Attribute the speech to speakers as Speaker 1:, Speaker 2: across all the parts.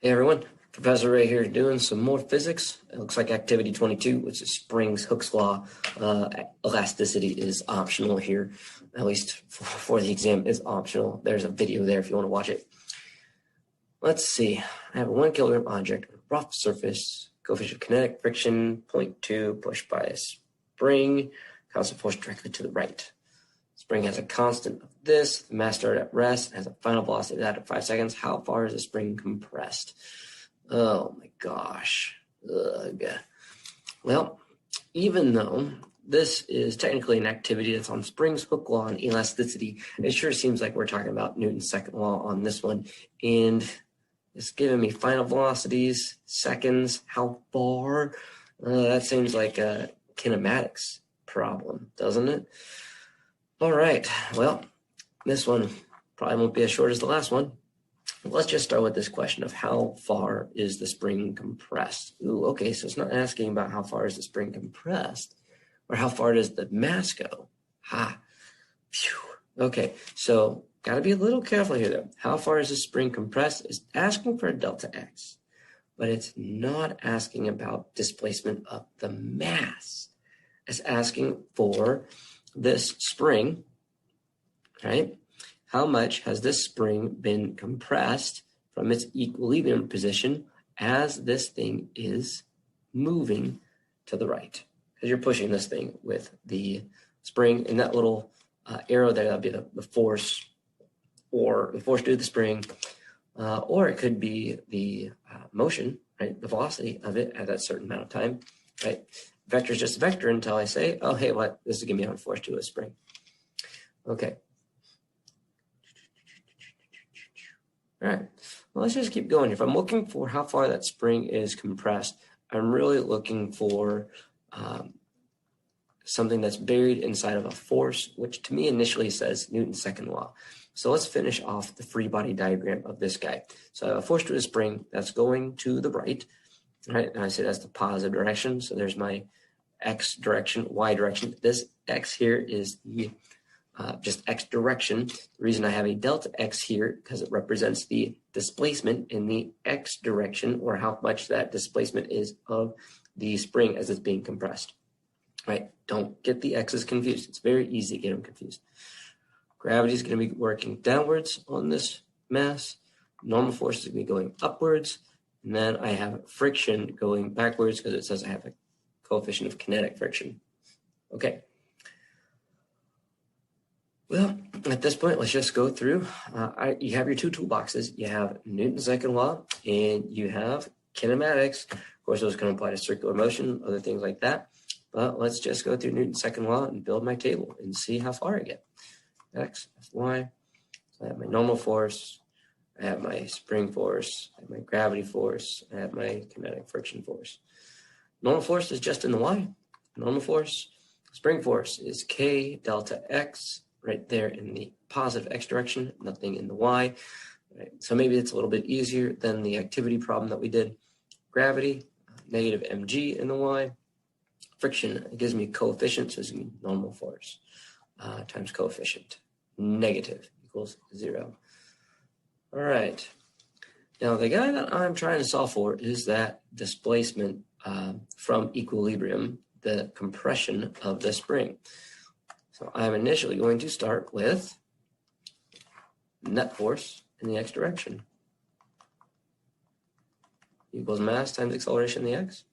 Speaker 1: Hey everyone, Professor Ray here doing some more physics. It looks like activity 22, which is Spring's Hooke's law. Elasticity is optional here, at least for the exam is optional. There's a video there if you want to watch it. Let's see, I have a 1 kilogram object on a rough surface, coefficient of kinetic friction, 0.2, pushed by a spring, constant force directly to the right. Spring has a constant of this. The mass started at rest, has a final velocity of that at 5 seconds. How far is the spring compressed? Oh my gosh. Ugh. Well, even though this is technically an activity that's on Spring's Hooke law and elasticity, it sure seems like we're talking about Newton's second law on this one. And it's giving me final velocities, seconds, how far. That seems like a kinematics problem, doesn't it? All right, well, this one probably won't be as short as the last one. Let's just start with this question of how far is the spring compressed? Ooh, okay, so it's not asking about how far is the spring compressed or how far does the mass go? Phew. Okay, so got to be a little careful here though. How far is the spring compressed is asking for a delta x, but it's not asking about displacement of the mass. It's asking for this spring, right? How much has this spring been compressed from its equilibrium position as this thing is moving to the right? Because you're pushing this thing with the spring, and that little arrow there, that'll be the force, or the force due to the spring, or it could be the motion, right? The velocity of it at that certain amount of time, right? Vector is just a vector until I say, oh, hey, what? This is going to be on force to a spring. Okay. All right. Well, let's just keep going. If I'm looking for how far that spring is compressed, I'm really looking for something that's buried inside of a force, which to me initially says Newton's second law. So let's finish off the free body diagram of this guy. So I have a force to a spring that's going to the right. Right, and I say that's the positive direction. So there's my x direction, y direction. This x here is the just x direction. The reason I have a delta x here because it represents the displacement in the x direction, or how much that displacement is of the spring as it's being compressed. Right? Don't get the x's confused. It's very easy to get them confused. Gravity is going to be working downwards on this mass. Normal force is going to be going upwards. And then I have friction going backwards because it says I have a coefficient of kinetic friction. Okay. Well, at this point, let's just go through. You have your two toolboxes. You have Newton's second law and you have kinematics. Of course, those can apply to circular motion, other things like that. But let's just go through Newton's second law and build my table and see how far I get. X, Y. So I have my normal force. I have my spring force, I have my gravity force, I have my kinetic friction force. Normal force is just in the y. Normal force, spring force is k delta x, right there in the positive x direction, nothing in the y. Right. So maybe it's a little bit easier than the activity problem that we did. Gravity, negative mg in the y. Friction, it gives me coefficient, so it's going to be normal force times coefficient. Negative equals 0. All right, now the guy that I'm trying to solve for is that displacement from equilibrium, the compression of the spring. So I'm initially going to start with net force in the x direction equals mass times acceleration in the x.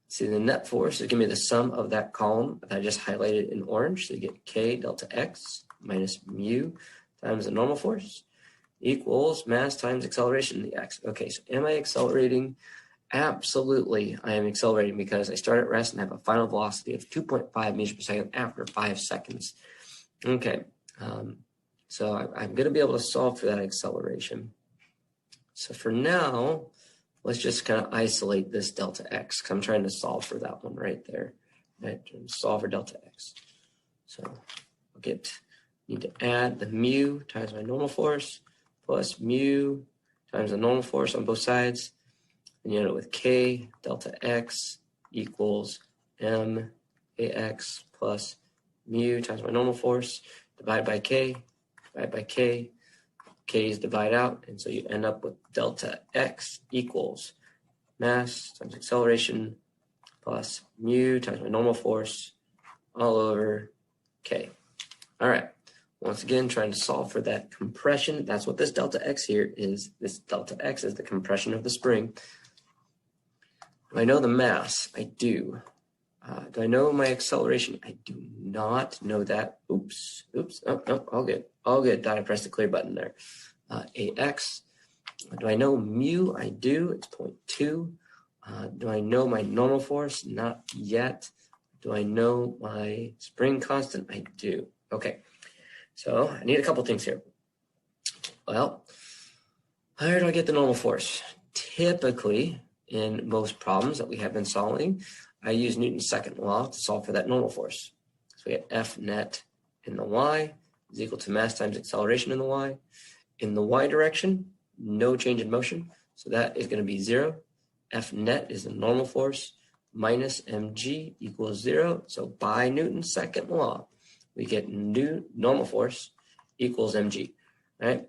Speaker 1: See, the net force is going to be the sum of that column that I just highlighted in orange. So you get k delta x minus mu times the normal force equals mass times acceleration in the x. Okay, so am I accelerating? Absolutely, I am accelerating because I start at rest and have a final velocity of 2.5 meters per second after 5 seconds. Okay, so I'm going to be able to solve for that acceleration. So for now, let's just kind of isolate this delta x because I'm trying to solve for that one right there. Right, solve for delta x. So I'll need to add the mu times my normal force plus mu times the normal force on both sides, and you end up with k delta x equals m ax plus mu times my normal force, divided by k, k's divide out, and so you end up with delta x equals mass times acceleration plus mu times my normal force all over k. All right. Once again, trying to solve for that compression. That's what this delta x here is. This delta x is the compression of the spring. Do I know the mass? I do. Do I know my acceleration? I do not know that. Oops. Oh, all good. All good. Thought I pressed the clear button there. AX. Do I know mu? I do. It's 0.2. Do I know my normal force? Not yet. Do I know my spring constant? I do. Okay. So I need a couple things here. Well, where do I get the normal force? Typically, in most problems that we have been solving, I use Newton's second law to solve for that normal force. So we get F net in the y is equal to mass times acceleration in the y. In the y direction, no change in motion. So that is going to be 0. F net is the normal force minus mg equals 0. So by Newton's second law, we get normal force equals mg, right?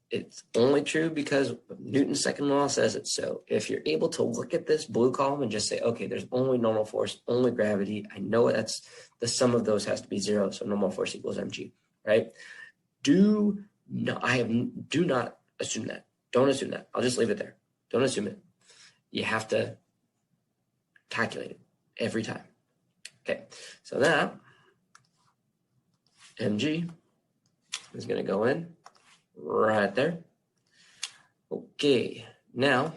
Speaker 1: It's only true because Newton's second law says it. So if you're able to look at this blue column and just say, okay, there's only normal force, only gravity. I know that's the sum of those has to be 0. So normal force equals mg, right? Do not assume that. Don't assume that. I'll just leave it there. Don't assume it. You have to calculate it every time. Okay, so that mg is going to go in right there. Okay, now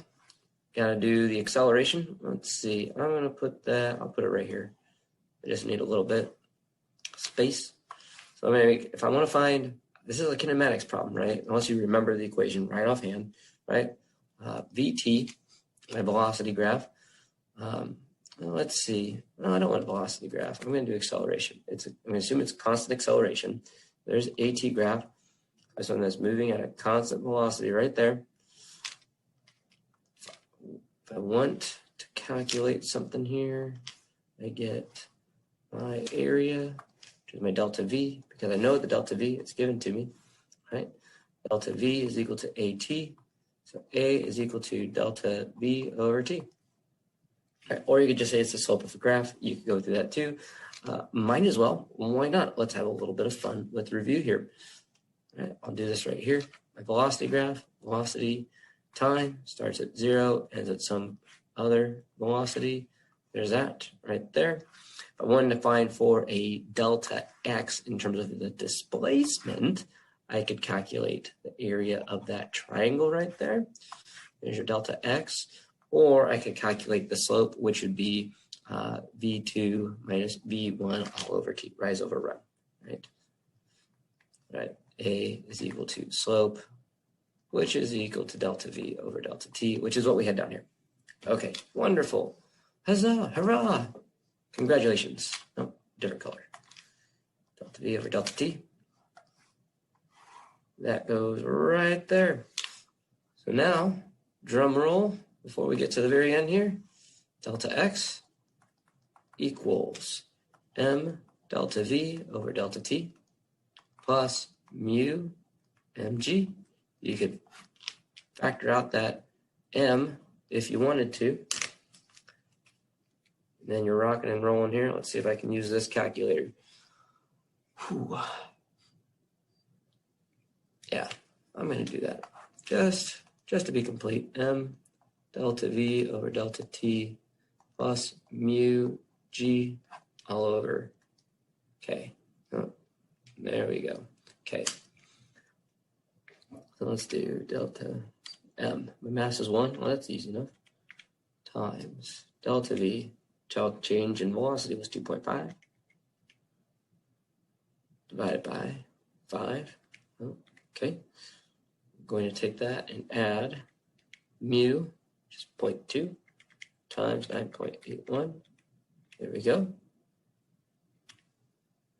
Speaker 1: got to do the acceleration. Let's see. I'm going to put that. I'll put it right here. I just need a little bit space. So I'm going to if I want to find, this is a kinematics problem, right? Unless you remember the equation right offhand, right? Vt, my velocity graph. Well, let's see. No, I don't want velocity graph. I'm going to do acceleration. I'm going to assume it's constant acceleration. There's AT graph. Something that's moving at a constant velocity right there. If I want to calculate something here, I get my area, which is my delta V, because I know the delta V, it's given to me, right? Delta V is equal to AT. So A is equal to delta V over T. Right, or you could just say it's the slope of the graph. You could go through that too. Might as well. Why not? Let's have a little bit of fun with review here. Right, I'll do this right here. My velocity graph, velocity time starts at 0, ends at some other velocity. There's that right there. If I wanted to find for a delta x in terms of the displacement, I could calculate the area of that triangle right there. There's your delta x. Or I could calculate the slope, which would be V2 minus V1 all over T, rise over run, right? Right. A is equal to slope, which is equal to delta V over delta T, which is what we had down here. Okay, wonderful. Huzzah, hurrah. Congratulations. Oh, different color. Delta V over delta T. That goes right there. So now, drum roll, before we get to the very end here, delta X equals M delta V over delta T plus mu mg. You could factor out that m if you wanted to. And then you're rocking and rolling here. Let's see if I can use this calculator. Whew. Yeah, I'm going to do that. Just to be complete. M delta V over delta T plus mu g all over K. Oh, there we go. Okay. So let's do delta M. My mass is 1. Well, that's easy enough. Times delta V. Change in velocity was 2.5. Divided by 5. Oh, okay. I'm going to take that and add mu, which is 0.2, times 9.81. There we go.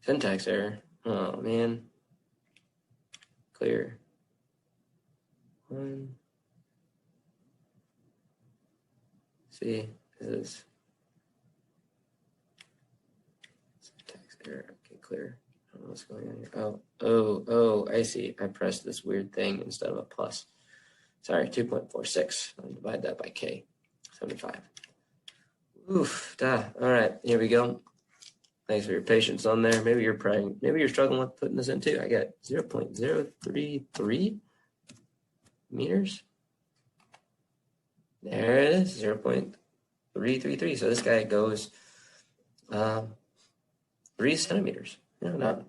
Speaker 1: Syntax error. Oh, man. Clear. 1. See, this is syntax error. Okay, clear. What's going on here? Oh, I see. I pressed this weird thing instead of a plus. Sorry, 2.46. I'll divide that by K, 75. Oof, All right, here we go. Thanks for your patience on there. Maybe you're struggling with putting this in too. I got 0.033 meters. There it is, 0.333. So this guy goes 3 centimeters. Not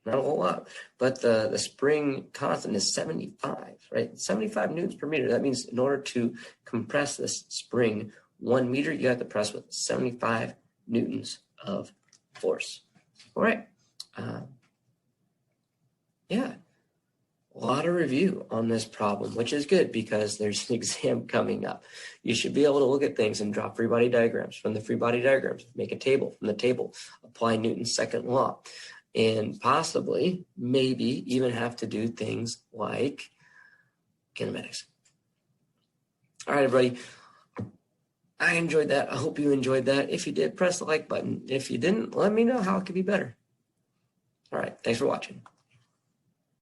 Speaker 1: a whole lot. But the spring constant is 75, right? 75 newtons per meter. That means in order to compress this spring 1 meter, you have to press with 75 newtons of force. All right. Yeah. A lot of review on this problem, which is good because there's an exam coming up. You should be able to look at things and draw free body diagrams. From the free body diagrams, make a table. From the table, apply Newton's second law. And possibly, maybe even have to do things like kinematics. All right, everybody. I enjoyed that. I hope you enjoyed that. If you did, press the like button. If you didn't, let me know how it could be better. All right. Thanks for watching.